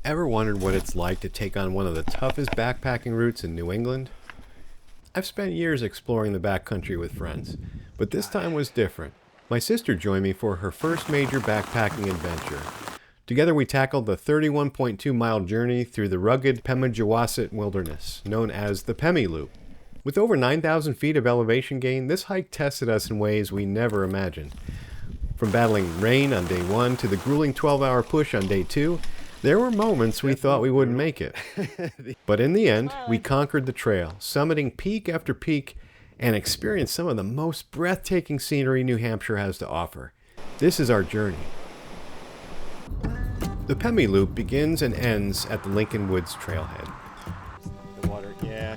Ever wondered what it's like to take on one of the toughest backpacking routes in New England? I've spent years exploring the backcountry with friends, but this time was different. My sister joined me for her first major backpacking adventure. Together we tackled the 31.2-mile journey through the rugged Pemigewasset wilderness, known as the Pemi-Loop. With over 9,000 feet of elevation gain, this hike tested us in ways we never imagined. From battling rain on day 1 to the grueling 12-hour push on day 2, there were moments we thought we wouldn't make it. But in the end, we conquered the trail, summiting peak after peak, and experienced some of the most breathtaking scenery New Hampshire has to offer. This is our journey. The Pemi-Loop begins and ends at the Lincoln Woods Trailhead. The water, yeah.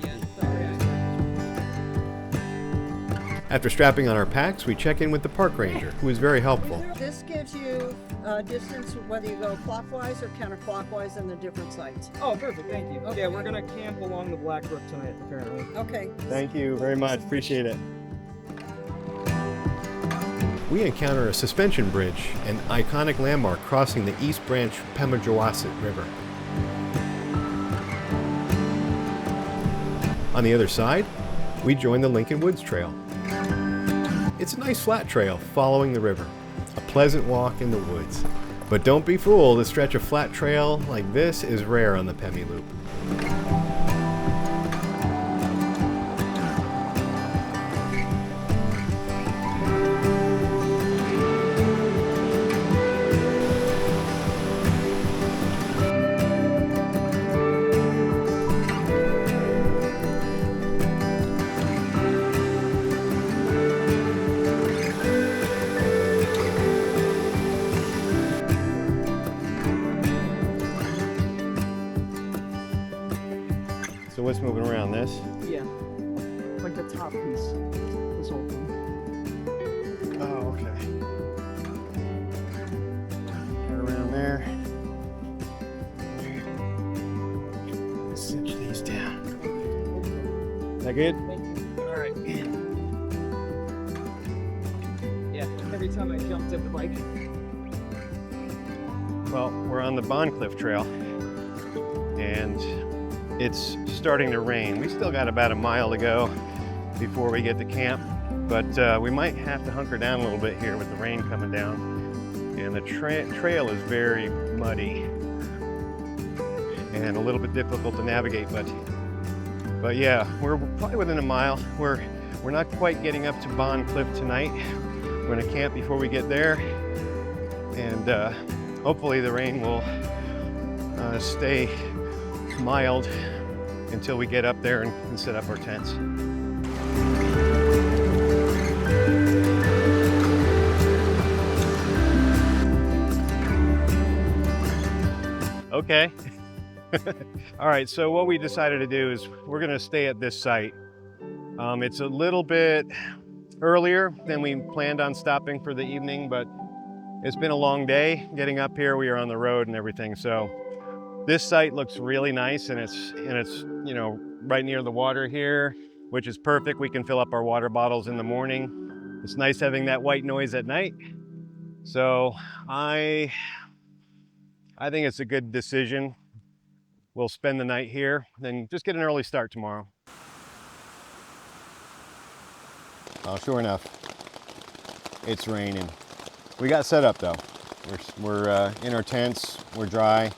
After strapping on our packs, we check in with the park ranger, who is very helpful. This gives you distance whether you go clockwise or counterclockwise in the different sites. Oh, perfect. Thank you. Okay. Yeah, we're going to camp along the Black Brook tonight, apparently. Okay. Thank you very much. Appreciate it. We encounter a suspension bridge, an iconic landmark crossing the East Branch Pemigewasset River. On the other side, we join the Lincoln Woods Trail. It's a nice flat trail following the river, a pleasant walk in the woods. But don't be fooled, a stretch of flat trail like this is rare on the Pemi-Loop. So what's moving around this? Yeah. Like the top piece. This whole thing. Oh, okay. Get around there. Cinch these down. Is that good? All right. Yeah, every time I jumped at the bike. Well, we're on the Bondcliff Trail, and it's starting to rain. We still got about a mile to go before we get to camp, but we might have to hunker down a little bit here with the rain coming down. And the trail is very muddy and a little bit difficult to navigate, but yeah, we're probably within a mile. We're not quite getting up to Bondcliff tonight. We're gonna camp before we get there, and hopefully the rain will stay mild until we get up there and set up our tents. Okay. All right, so what we decided to do is we're gonna stay at this site. It's a little bit earlier than we planned on stopping for the evening, but it's been a long day getting up here. We are on the road and everything, so this site looks really nice, and it's you know, right near the water here, which is perfect. We can fill up our water bottles in the morning. It's nice having that white noise at night. So I think it's a good decision. We'll spend the night here, then just get an early start tomorrow. Oh, sure enough, it's raining. We got set up though. We're in our tents, we're dry.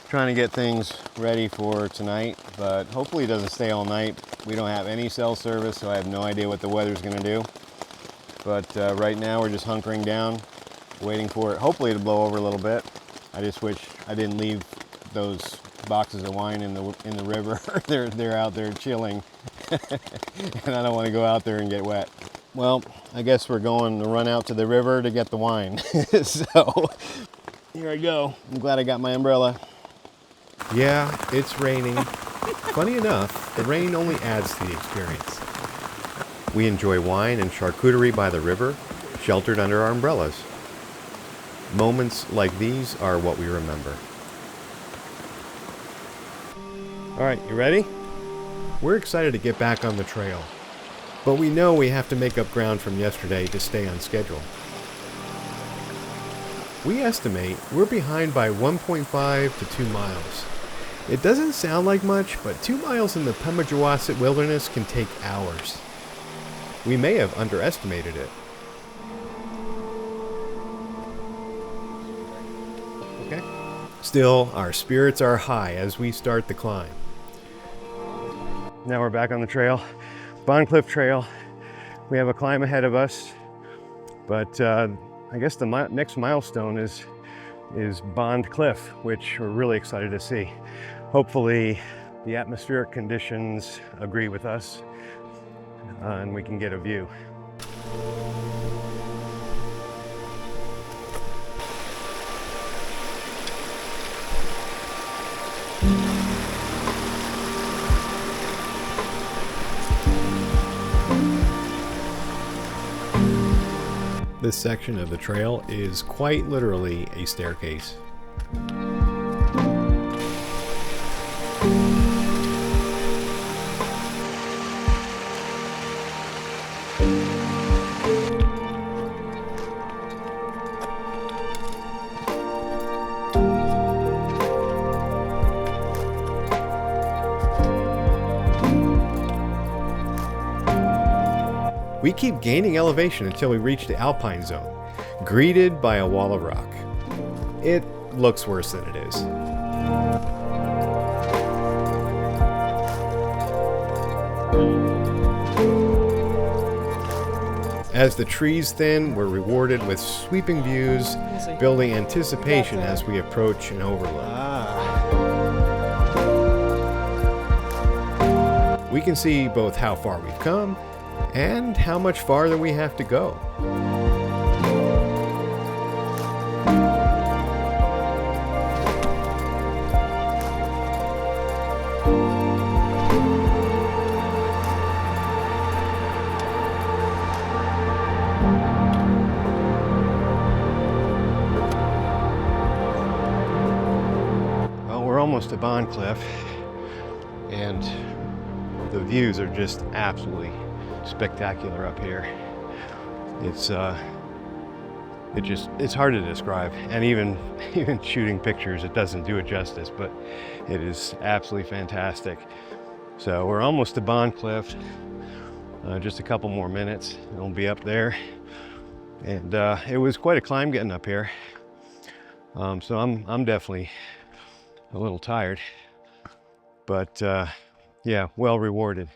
Trying to get things ready for tonight, but hopefully it doesn't stay all night. We don't have any cell service, so I have no idea what the weather's gonna do. But right now we're just hunkering down, waiting for it, hopefully to blow over a little bit. I just wish I didn't leave those boxes of wine in the river. they're out there chilling, and I don't want to go out there and get wet. Well, I guess we're going to run out to the river to get the wine. So here I go. I'm glad I got my umbrella. Yeah, it's raining. Funny enough, the rain only adds to the experience. We enjoy wine and charcuterie by the river, sheltered under our umbrellas. Moments like these are what we remember. All right, you ready? We're excited to get back on the trail, but we know we have to make up ground from yesterday to stay on schedule. We estimate we're behind by 1.5 to 2 miles. It doesn't sound like much, but 2 miles in the Pemigewasset wilderness can take hours. We may have underestimated it. Okay. Still, our spirits are high as we start the climb. Now we're back on the trail, Bondcliff Trail. We have a climb ahead of us, but I guess the next milestone is Bondcliff, which we're really excited to see. Hopefully the atmospheric conditions agree with us and we can get a view. This section of the trail is quite literally a staircase. We keep gaining elevation until we reach the alpine zone, greeted by a wall of rock. It looks worse than it is. As the trees thin, we're rewarded with sweeping views, building anticipation as we approach an overlook. We can see both how far we've come and how much farther we have to go. Well, we're almost to Bondcliff, and the views are just absolutely spectacular up here. It's hard to describe, and even shooting pictures, it doesn't do it justice, but it is absolutely fantastic. So we're almost to Bondcliff, just a couple more minutes and we'll be up there. And it was quite a climb getting up here, so I'm definitely a little tired, but yeah, well rewarded.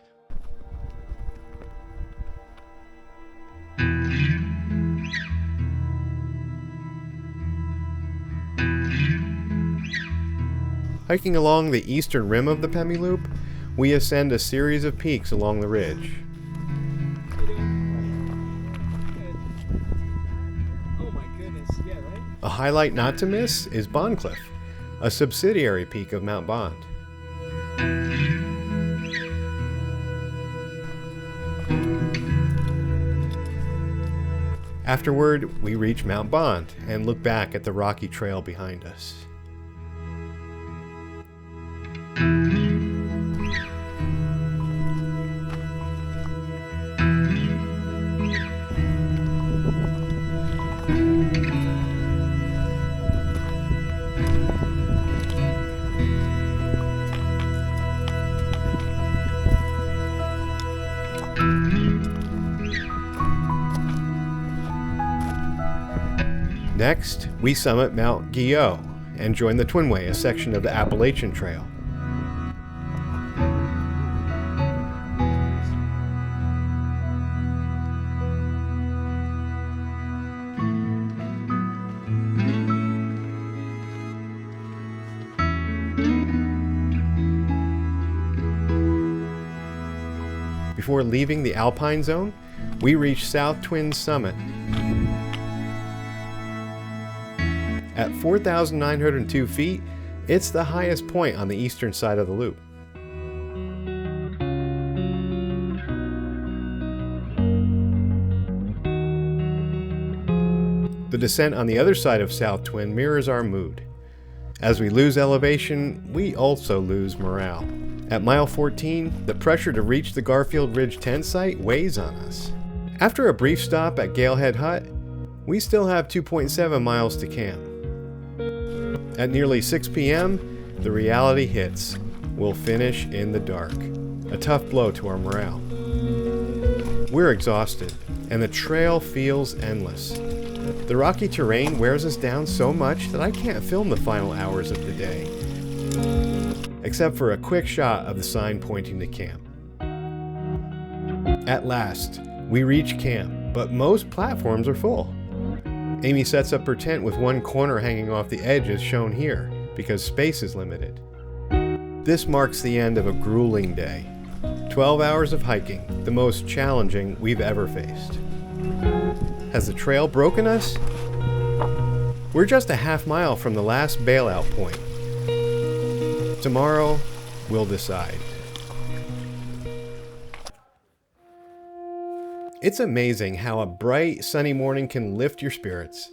Hiking along the eastern rim of the Pemi-Loop, we ascend a series of peaks along the ridge. A highlight not to miss is Bondcliff, a subsidiary peak of Mount Bond. Afterward, we reach Mount Bond and look back at the rocky trail behind us. Next, we summit Mount Guyot and join the Twinway, a section of the Appalachian Trail. Before leaving the Alpine Zone, we reach South Twin Summit. At 4,902 feet, it's the highest point on the eastern side of the loop. The descent on the other side of South Twin mirrors our mood. As we lose elevation, we also lose morale. At mile 14, the pressure to reach the Garfield Ridge tent site weighs on us. After a brief stop at Galehead Hut, we still have 2.7 miles to camp. At nearly 6 p.m., the reality hits. We'll finish in the dark. A tough blow to our morale. We're exhausted, and the trail feels endless. The rocky terrain wears us down so much that I can't film the final hours of the day, except for a quick shot of the sign pointing to camp. At last, we reach camp, but most platforms are full. Amy sets up her tent with one corner hanging off the edge as shown here, because space is limited. This marks the end of a grueling day. 12 hours of hiking, the most challenging we've ever faced. Has the trail broken us? We're just a half mile from the last bailout point. Tomorrow, we'll decide. It's amazing how a bright, sunny morning can lift your spirits.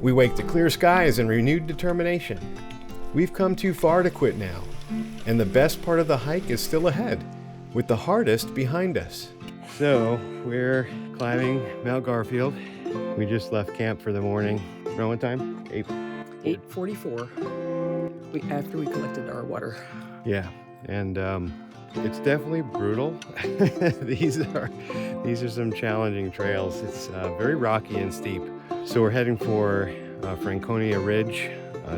We wake to clear skies and renewed determination. We've come too far to quit now, and the best part of the hike is still ahead, with the hardest behind us. So, we're climbing Mount Garfield. We just left camp for the morning. Around what time? 8:44. After we collected our water. Yeah, and it's definitely brutal. These are some challenging trails. It's very rocky and steep. So we're heading for Franconia Ridge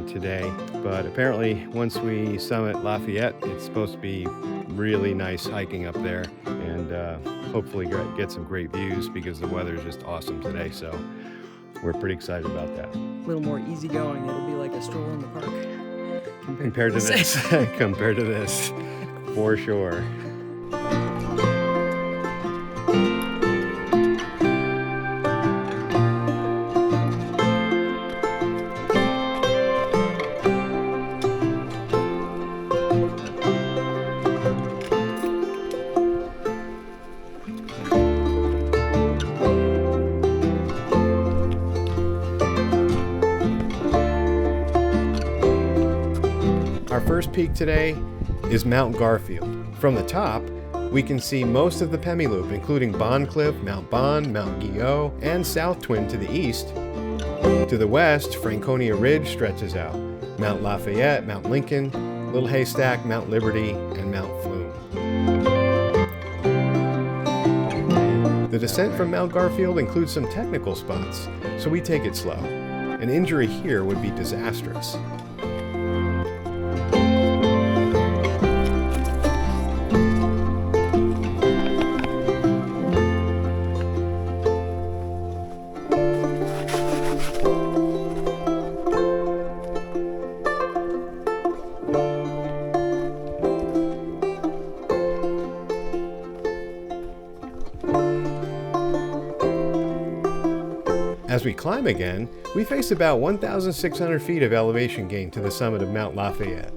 today, but apparently once we summit Lafayette, it's supposed to be really nice hiking up there, and hopefully get some great views because the weather is just awesome today. So we're pretty excited about that. A little more easygoing. It'll be like a stroll in the park. Compared to this. Compared to this, for sure. Our first peak today is Mount Garfield. From the top, we can see most of the Pemi-Loop, including Bondcliff, Mount Bond, Mount Guyot, and South Twin to the east. To the west, Franconia Ridge stretches out. Mount Lafayette, Mount Lincoln, Little Haystack, Mount Liberty, and Mount Flume. The descent from Mount Garfield includes some technical spots, so we take it slow. An injury here would be disastrous. As we climb again, we face about 1,600 feet of elevation gain to the summit of Mount Lafayette.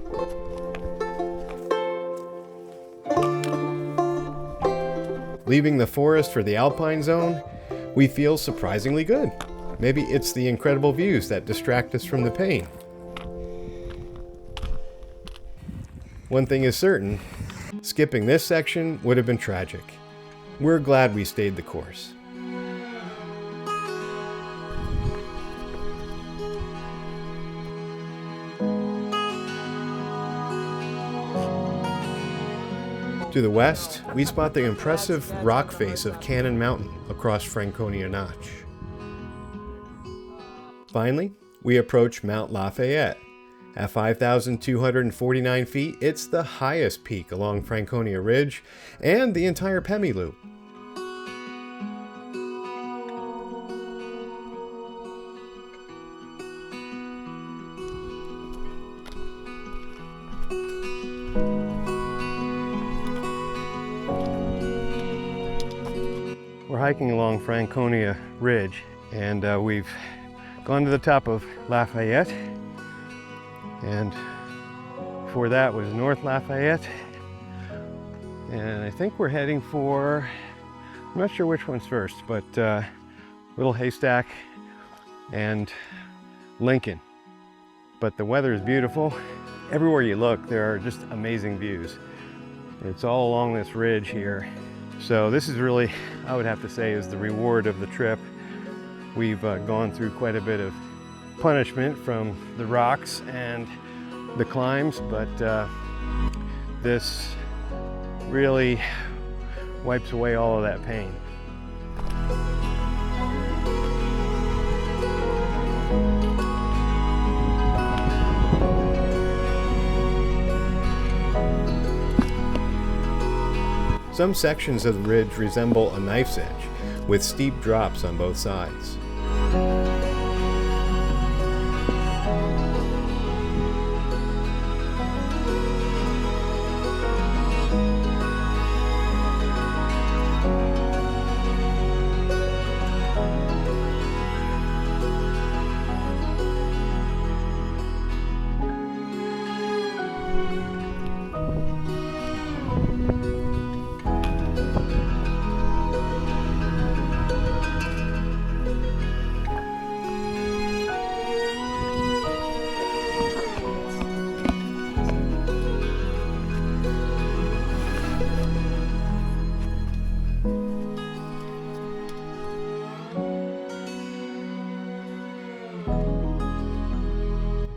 Leaving the forest for the alpine zone, we feel surprisingly good. Maybe it's the incredible views that distract us from the pain. One thing is certain, skipping this section would have been tragic. We're glad we stayed the course. To the west, we spot the impressive rock face of Cannon Mountain across Franconia Notch. Finally, we approach Mount Lafayette. At 5,249 feet, it's the highest peak along Franconia Ridge and the entire Pemi-Loop. We're hiking along Franconia Ridge, and we've gone to the top of Lafayette, and before that was North Lafayette, and I think we're heading for, I'm not sure which one's first, but Little Haystack and Lincoln. But the weather is beautiful. Everywhere you look, there are just amazing views. It's all along this ridge here. So this is really, I would have to say, is the reward of the trip. We've gone through quite a bit of punishment from the rocks and the climbs, but this really wipes away all of that pain. Some sections of the ridge resemble a knife's edge, with steep drops on both sides.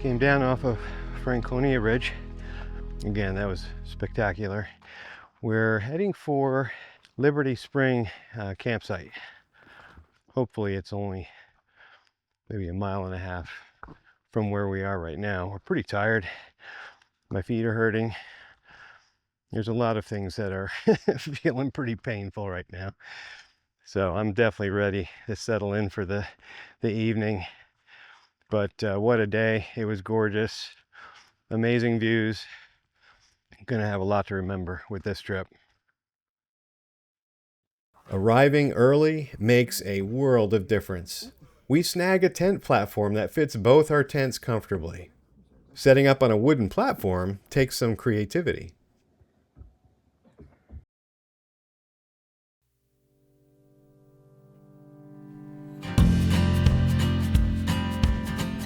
Came down off of Franconia Ridge. Again, that was spectacular. We're heading for Liberty Spring campsite. Hopefully it's only maybe a mile and a half from where we are right now. We're pretty tired. My feet are hurting. There's a lot of things that are feeling pretty painful right now. So I'm definitely ready to settle in for the evening. But what a day. It was gorgeous. Amazing views. I'm gonna have a lot to remember with this trip. Arriving early makes a world of difference. We snag a tent platform that fits both our tents comfortably. Setting up on a wooden platform takes some creativity.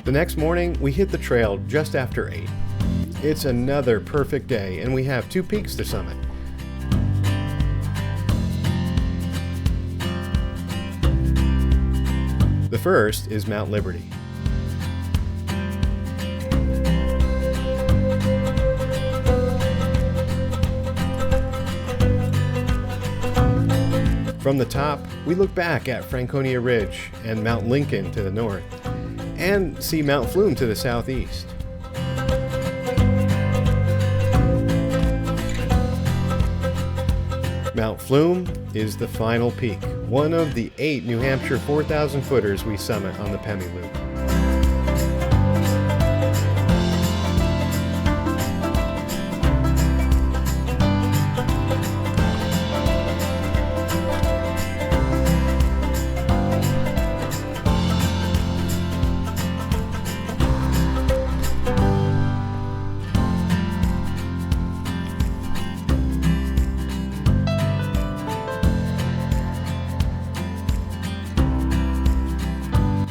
The next morning, we hit the trail just after 8. It's another perfect day, and we have 2 peaks to summit. The first is Mount Liberty. From the top, we look back at Franconia Ridge and Mount Lincoln to the north, and see Mount Flume to the southeast. Mount Flume is the final peak, one of the 8 New Hampshire 4,000 footers we summit on the Pemi-Loop.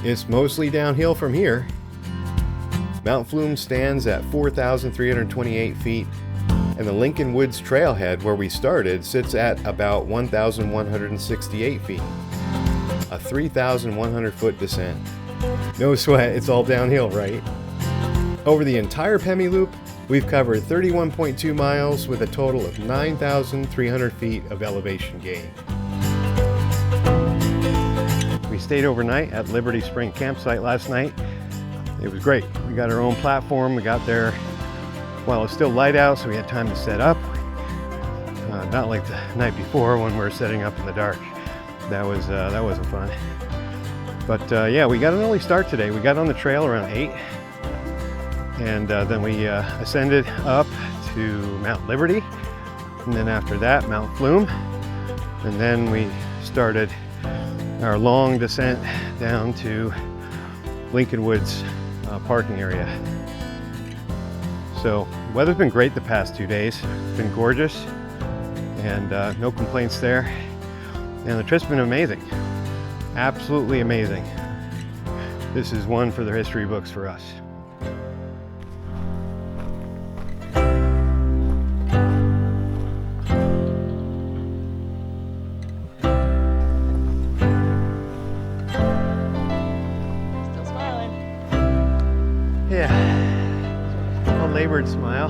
It's mostly downhill from here. Mount Flume stands at 4,328 feet, and the Lincoln Woods Trailhead, where we started, sits at about 1,168 feet. A 3,100 foot descent. No sweat, it's all downhill, right? Over the entire Pemi-Loop, we've covered 31.2 miles with a total of 9,300 feet of elevation gain. We stayed overnight at Liberty Spring campsite last night. It was great. We got our own platform. We got there while it's still light out, so we had time to set up. Not like the night before when we were setting up in the dark. That wasn't fun. But yeah, we got an early start today. We got on the trail around 8, and then we ascended up to Mount Liberty, and then after that Mount Flume, and then we started our long descent down to Lincoln Woods parking area. So weather's been great the past 2 days. It's been gorgeous, and no complaints there. And the trip's been amazing, absolutely amazing. This is one for the history books for us. labored smile.